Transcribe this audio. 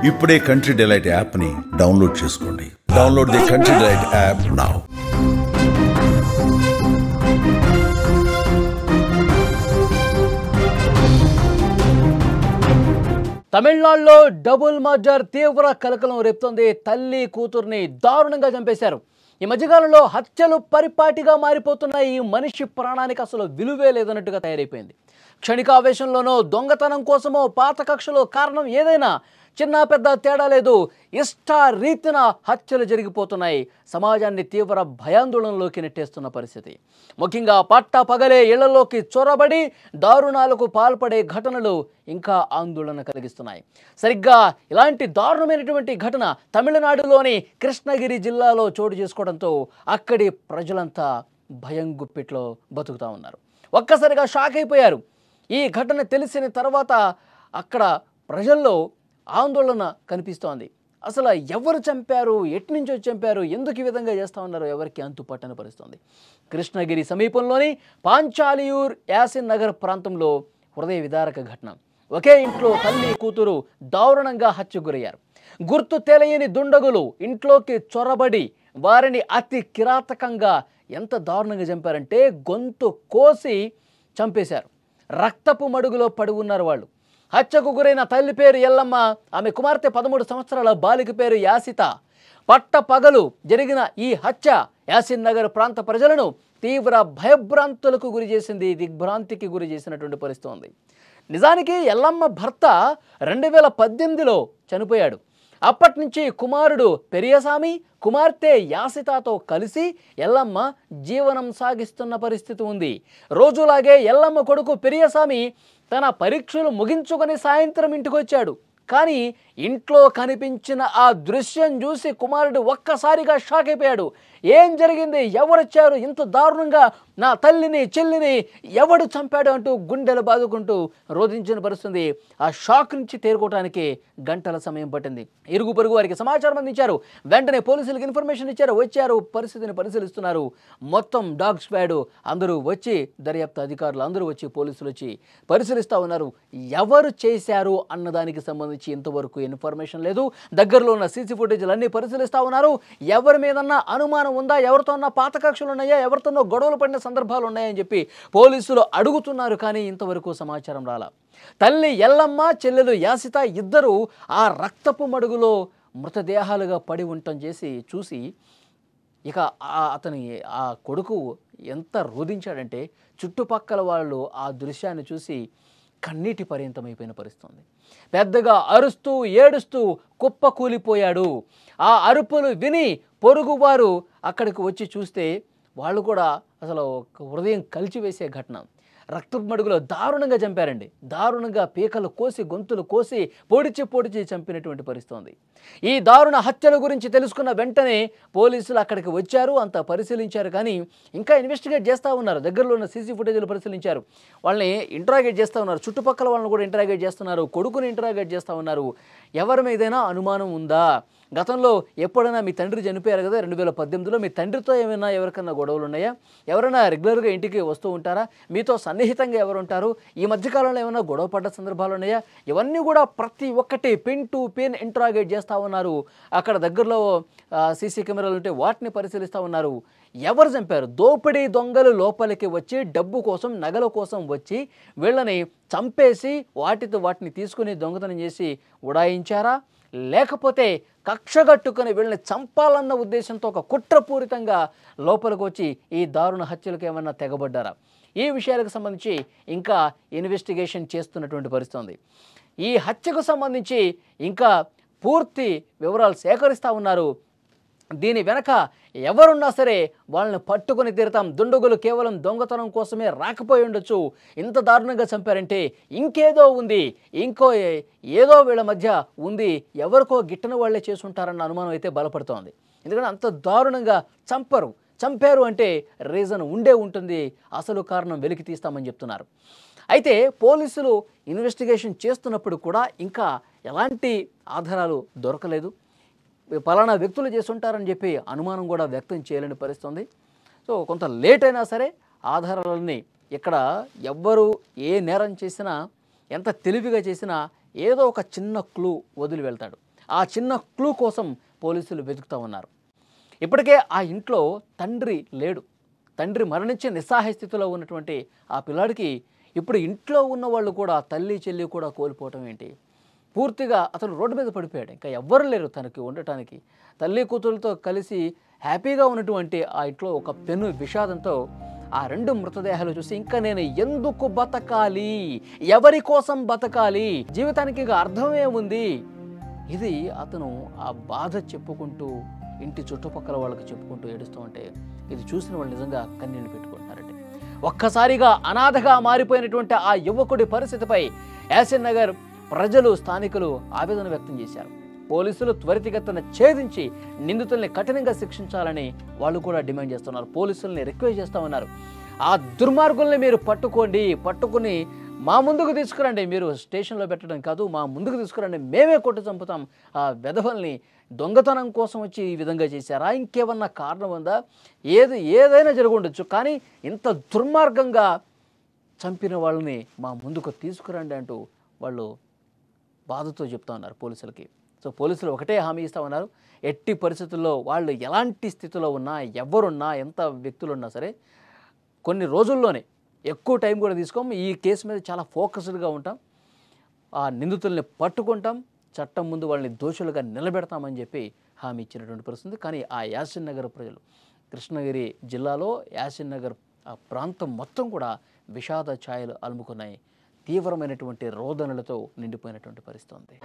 ఇప్పుడే country delight యాప్ని download చేసుకోండి. Download the country delight app now. తమిళనాడులో డబుల్ మర్డర్ తీవ్ర కలకలం రేపుతోంది. తల్లి కూతుర్ని దారుణంగా చంపేశారు. ఈ మధ్యకాలంలో హత్యలు పరిపాటిగా మారిపోతున్న ఈ మనిషి ప్రాణానికి అసలు విలువే లేదన్నట్టుగా తయారైపోయింది. క్షణికావేశంలోనో దొంగతనం కోసమో పాత కక్షలో కారణం ఏదైనా చిన్న పెద్ద తేడా లేదు, ఇష్టారీతిన హత్యలు జరిగిపోతున్నాయి. సమాజాన్ని తీవ్ర భయాందోళనలోకి నెట్టేస్తున్న పరిస్థితి. ముఖ్యంగా పట్ట పగలే ఇళ్లలోకి చొరబడి దారుణాలకు పాల్పడే ఘటనలు ఇంకా ఆందోళన కలిగిస్తున్నాయి. సరిగ్గా ఇలాంటి దారుణమైనటువంటి ఘటన తమిళనాడులోని కృష్ణగిరి జిల్లాలో చోటు చేసుకోవడంతో అక్కడి ప్రజలంతా భయం గుప్పిట్లో బతుకుతూ ఉన్నారు. ఒక్కసారిగా షాక్ అయిపోయారు. ఈ ఘటన తెలిసిన తర్వాత అక్కడ ప్రజల్లో ఆందోళన కనిపిస్తోంది. అసలు ఎవరు చంపారు, ఎటు నుంచి వచ్చి చంపారు, ఎందుకు ఈ విధంగా చేస్తూ ఉన్నారో ఎవరికి అంతుపట్టని పరిస్థితుంది. కృష్ణగిరి సమీపంలోని పాంచాలియూర్ యాసిన్ నగర్ ప్రాంతంలో హృదయ విదారక ఘటన. ఒకే ఇంట్లో తల్లి కూతురు దారుణంగా హత్యకు గురయ్యారు. గుర్తు తెలియని దుండగులు ఇంట్లోకి చొరబడి వారిని అతి కిరాతకంగా ఎంత దారుణంగా చంపారంటే గొంతు కోసి చంపేశారు. రక్తపు మడుగులో పడి ఉన్నారు వాళ్ళు. హత్యకు గురైన తల్లి పేరు ఎల్లమ్మ, ఆమె కుమార్తె 13 సంవత్సరాల బాలిక పేరు యాసిత. పట్ట పగలు జరిగిన ఈ హత్య యాసిన్ నగర్ ప్రాంత ప్రజలను తీవ్ర భయభ్రాంతులకు గురి చేసింది, దిగ్భ్రాంతికి గురి చేసినటువంటి పరిస్థితి ఉంది. నిజానికి ఎల్లమ్మ భర్త 2018లో చనిపోయాడు. అప్పటి నుంచి కుమారుడు పెరియసామి, కుమార్తె యాసితతో కలిసి ఎల్లమ్మ జీవనం సాగిస్తున్న పరిస్థితి ఉంది. రోజులాగే ఎల్లమ్మ కొడుకు పెరియసామి తన పరీక్షలు ముగించుకొని సాయంత్రం ఇంటికి వచ్చాడు. కానీ ఇంట్లో కనిపించిన ఆ దృశ్యం చూసి కుమారుడు ఒక్కసారిగా షాక్ అయిపోయాడు. ఏం జరిగింది, ఎవరొచ్చారు, ఇంత దారుణంగా నా తల్లిని చెల్లిని ఎవడు చంపాడు అంటూ గుండెలు బాదుకుంటూ రోధించిన పరిస్థితుంది. ఆ షాక్ నుంచి తేరుకోవడానికి గంటల సమయం పట్టింది. ఇరుగు పొరుగు వారికి సమాచారం అందించారు. వెంటనే పోలీసులకు ఇన్ఫర్మేషన్ ఇచ్చారు. వచ్చారు, పరిస్థితిని పరిశీలిస్తున్నారు. మొత్తం డాగ్ స్క్వాడ్ అందరూ వచ్చి, దర్యాప్తు అధికారులు అందరూ వచ్చి, పోలీసులు వచ్చి పరిశీలిస్తూ ఉన్నారు. ఎవరు చేశారు అన్నదానికి సంబంధించి ఇంతవరకు ఇన్ఫర్మేషన్ లేదు. దగ్గరలో ఉన్న సీసీ ఫుటేజ్లు అన్నీ పరిశీలిస్తూ ఉన్నారు. ఎవరి మీదన్నా అనుమానం ఉందా, ఎవరితోన్నా పాత కక్షలు ఉన్నాయా, ఎవరితోనో గొడవలు పడిన సందర్భాలు ఉన్నాయని చెప్పి పోలీసులు అడుగుతున్నారు. కానీ ఇంతవరకు సమాచారం రాలా. తల్లి ఎల్లమ్మ, చెల్లెలు యాసిత ఇద్దరు ఆ రక్తపు మడుగులో మృతదేహాలుగా పడి ఉండటం చూసి ఇక అతని ఆ కొడుకు ఎంత రోధించాడంటే చుట్టుపక్కల వాళ్ళు ఆ దృశ్యాన్ని చూసి కన్నీటి పర్యంతమైపోయిన పరిస్థితుంది. పెద్దగా అరుస్తూ ఏడుస్తూ కుప్ప కూలిపోయాడు. ఆ అరుపులు విని పొరుగువారు అక్కడికి వచ్చి చూస్తే వాళ్ళు కూడా అసలు హృదయం కలిచివేసే ఘటన. రక్తపు మడుగులో దారుణంగా చంపారండి. దారుణంగా పీకలు కోసి, గొంతులు కోసి, పొడిచి చంపినటువంటి పరిస్థితి ఉంది. ఈ దారుణ హత్యల గురించి తెలుసుకున్న వెంటనే పోలీసులు అక్కడికి వచ్చారు, అంతా పరిశీలించారు. కానీ ఇంకా ఇన్వెస్టిగేట్ చేస్తూ ఉన్నారు. దగ్గరలో ఉన్న సీసీ ఫుటేజ్లు పరిశీలించారు. వాళ్ళని ఇంటరాగేట్ చేస్తూ ఉన్నారు. చుట్టుపక్కల వాళ్ళని కూడా ఇంటరాగేట్ చేస్తున్నారు. కొడుకుని ఇంటరాగేట్ చేస్తూ ఉన్నారు. ఎవరి మీదైనా అనుమానం ఉందా, గతంలో ఎప్పుడైనా మీ తండ్రి చనిపోయారు కదా 2018లో, మీ తండ్రితో ఏమైనా ఎవరికన్నా గొడవలు ఉన్నాయా, ఎవరైనా రెగ్యులర్గా ఇంటికి వస్తూ ఉంటారా, మీతో సన్నిహితంగా ఎవరు ఉంటారు, ఈ మధ్యకాలంలో ఏమైనా గొడవ పడ్డ సందర్భాలు ఉన్నాయా, ఇవన్నీ కూడా ప్రతి ఒక్కటి పిన్ టు పిన్ ఇంటరాగేట్ చేస్తూ ఉన్నారు. అక్కడ దగ్గరలో సీసీ కెమెరాలు ఉంటే వాటిని పరిశీలిస్తూ ఉన్నారు. ఎవరు చంపారు, దోపిడీ దొంగలు లోపలికి వచ్చి డబ్బు కోసం, నగల కోసం వచ్చి వీళ్ళని చంపేసి వాటిని తీసుకుని దొంగతనం చేసి ఉడాయించారా, లేకపోతే కక్షగట్టుకుని వీళ్ళని చంపాలన్న ఉద్దేశంతో ఒక కుట్రపూరితంగా లోపలికి వచ్చి ఈ దారుణ హత్యలకు ఏమన్నా తెగబడ్డారా, ఈ విషయాలకు సంబంధించి ఇంకా ఇన్వెస్టిగేషన్ చేస్తున్నటువంటి పరిస్థితి ఉంది. ఈ హత్యకు సంబంధించి ఇంకా పూర్తి వివరాలు సేకరిస్తూ ఉన్నారు. దీని వెనక ఎవరున్నా సరే వాళ్ళని పట్టుకొని తీరుతాం. దుండగులు కేవలం దొంగతనం కోసమే రాకపోయి ఉండొచ్చు. ఇంత దారుణంగా చంపారంటే ఇంకేదో ఉంది, ఏదో వీళ్ళ మధ్య ఉంది, ఎవరికో గిట్టని వాళ్ళే చేసుంటారన్న అనుమానం అయితే బలపడుతోంది. ఎందుకంటే అంత దారుణంగా చంపారు అంటే రీజన్ ఉండే ఉంటుంది, అసలు కారణం వెలికి తీస్తామని చెప్తున్నారు. అయితే పోలీసులు ఇన్వెస్టిగేషన్ చేస్తున్నప్పుడు కూడా ఇంకా ఎలాంటి ఆధారాలు దొరకలేదు. పలానా వ్యక్తులు చేస్తుంటారని చెప్పి అనుమానం కూడా వ్యక్తం చేయలేని పరిస్థితుంది. సో కొంత లేట్ అయినా సరే ఆధారాలన్నీ ఇక్కడ ఎవ్వరు ఏ నేరం చేసినా, ఎంత తెలివిగా చేసినా ఏదో ఒక చిన్న క్లూ వదిలి వెళ్తాడు. ఆ చిన్న క్లూ కోసం పోలీసులు వెతుకుతూ ఉన్నారు. ఇప్పటికే ఆ ఇంట్లో తండ్రి లేడు. తండ్రి మరణించి నిస్సహాయ స్థితిలో ఉన్నటువంటి ఆ పిల్లాడికి ఇప్పుడు ఇంట్లో ఉన్న వాళ్ళు కూడా తల్లి చెల్లి కూడా కోల్పోవటం ఏంటి? పూర్తిగా అతను రోడ్డు మీద పడిపోయాడు. ఇంకా ఎవ్వరు లేరు తనకి ఉండటానికి. తల్లి కూతురులతో కలిసి హ్యాపీగా ఉన్నటువంటి ఆ ఇంట్లో ఒక పెను విషాదంతో ఆ 2 మృతదేహాలు చూసి ఇంకా నేను ఎందుకు బతకాలి, ఎవరి కోసం బతకాలి, జీవితానికి ఇక అర్థమే ఉంది. ఇది అతను ఆ బాధ చెప్పుకుంటూ ఇంటి చుట్టుపక్కల వాళ్ళకి చెప్పుకుంటూ ఏడుస్తూ ఉంటే ఇది చూసిన వాళ్ళు నిజంగా కన్నీళ్ళు పెట్టుకుంటున్నారండి. ఒక్కసారిగా అనాథగా మారిపోయినటువంటి ఆ యువకుడి పరిస్థితిపై యాసిన్ నగర్ ప్రజలు, స్థానికులు ఆవేదన వ్యక్తం చేశారు. పోలీసులు త్వరితగతిన ఛేదించి నిందితుల్ని కఠినంగా శిక్షించాలని వాళ్ళు కూడా డిమాండ్ చేస్తున్నారు. పోలీసుల్ని రిక్వెస్ట్ చేస్తూ ఉన్నారు, ఆ దుర్మార్గుల్ని మీరు పట్టుకుని మా ముందుకు తీసుకురండి. మీరు స్టేషన్లో పెట్టడం కాదు, మా ముందుకు తీసుకురండి, మేమే కొట్టి చంపుతాం. ఆ వెధవల్ని దొంగతనం కోసం వచ్చి ఈ విధంగా చేశారా, ఇంకేమన్నా కారణం ఉందా, ఏదైనా జరిగి ఉండొచ్చు, కానీ ఇంత దుర్మార్గంగా చంపిన వాళ్ళని మా ముందుకు తీసుకురండి అంటూ వాళ్ళు బాధతో చెప్తా ఉన్నారు పోలీసులకి. సో పోలీసులు ఒకటే హామీ ఇస్తూ ఉన్నారు, ఎట్టి పరిస్థితుల్లో వాళ్ళు ఎలాంటి స్థితిలో ఉన్నా, ఎవరున్నా, ఎంత వ్యక్తులున్నా సరే కొన్ని రోజుల్లోనే, ఎక్కువ టైం కూడా తీసుకోం, ఈ కేసు మీద చాలా ఫోకస్డ్గా ఉంటాం, ఆ నిందితుల్ని పట్టుకుంటాం, చట్టం ముందు వాళ్ళని దోషులుగా నిలబెడతామని చెప్పి హామీ ఇచ్చినటువంటి పరిస్థితి. కానీ ఆ యాసిన్ నగర్ ప్రజలు, కృష్ణగిరి జిల్లాలో యాసిన్ నగర్ ఆ ప్రాంతం మొత్తం కూడా విషాద ఛాయలు అలుముకున్నాయి. తీవ్రమైనటువంటి రోదనలతో నిండిపోయినటువంటి పరిస్థితి ఉంది.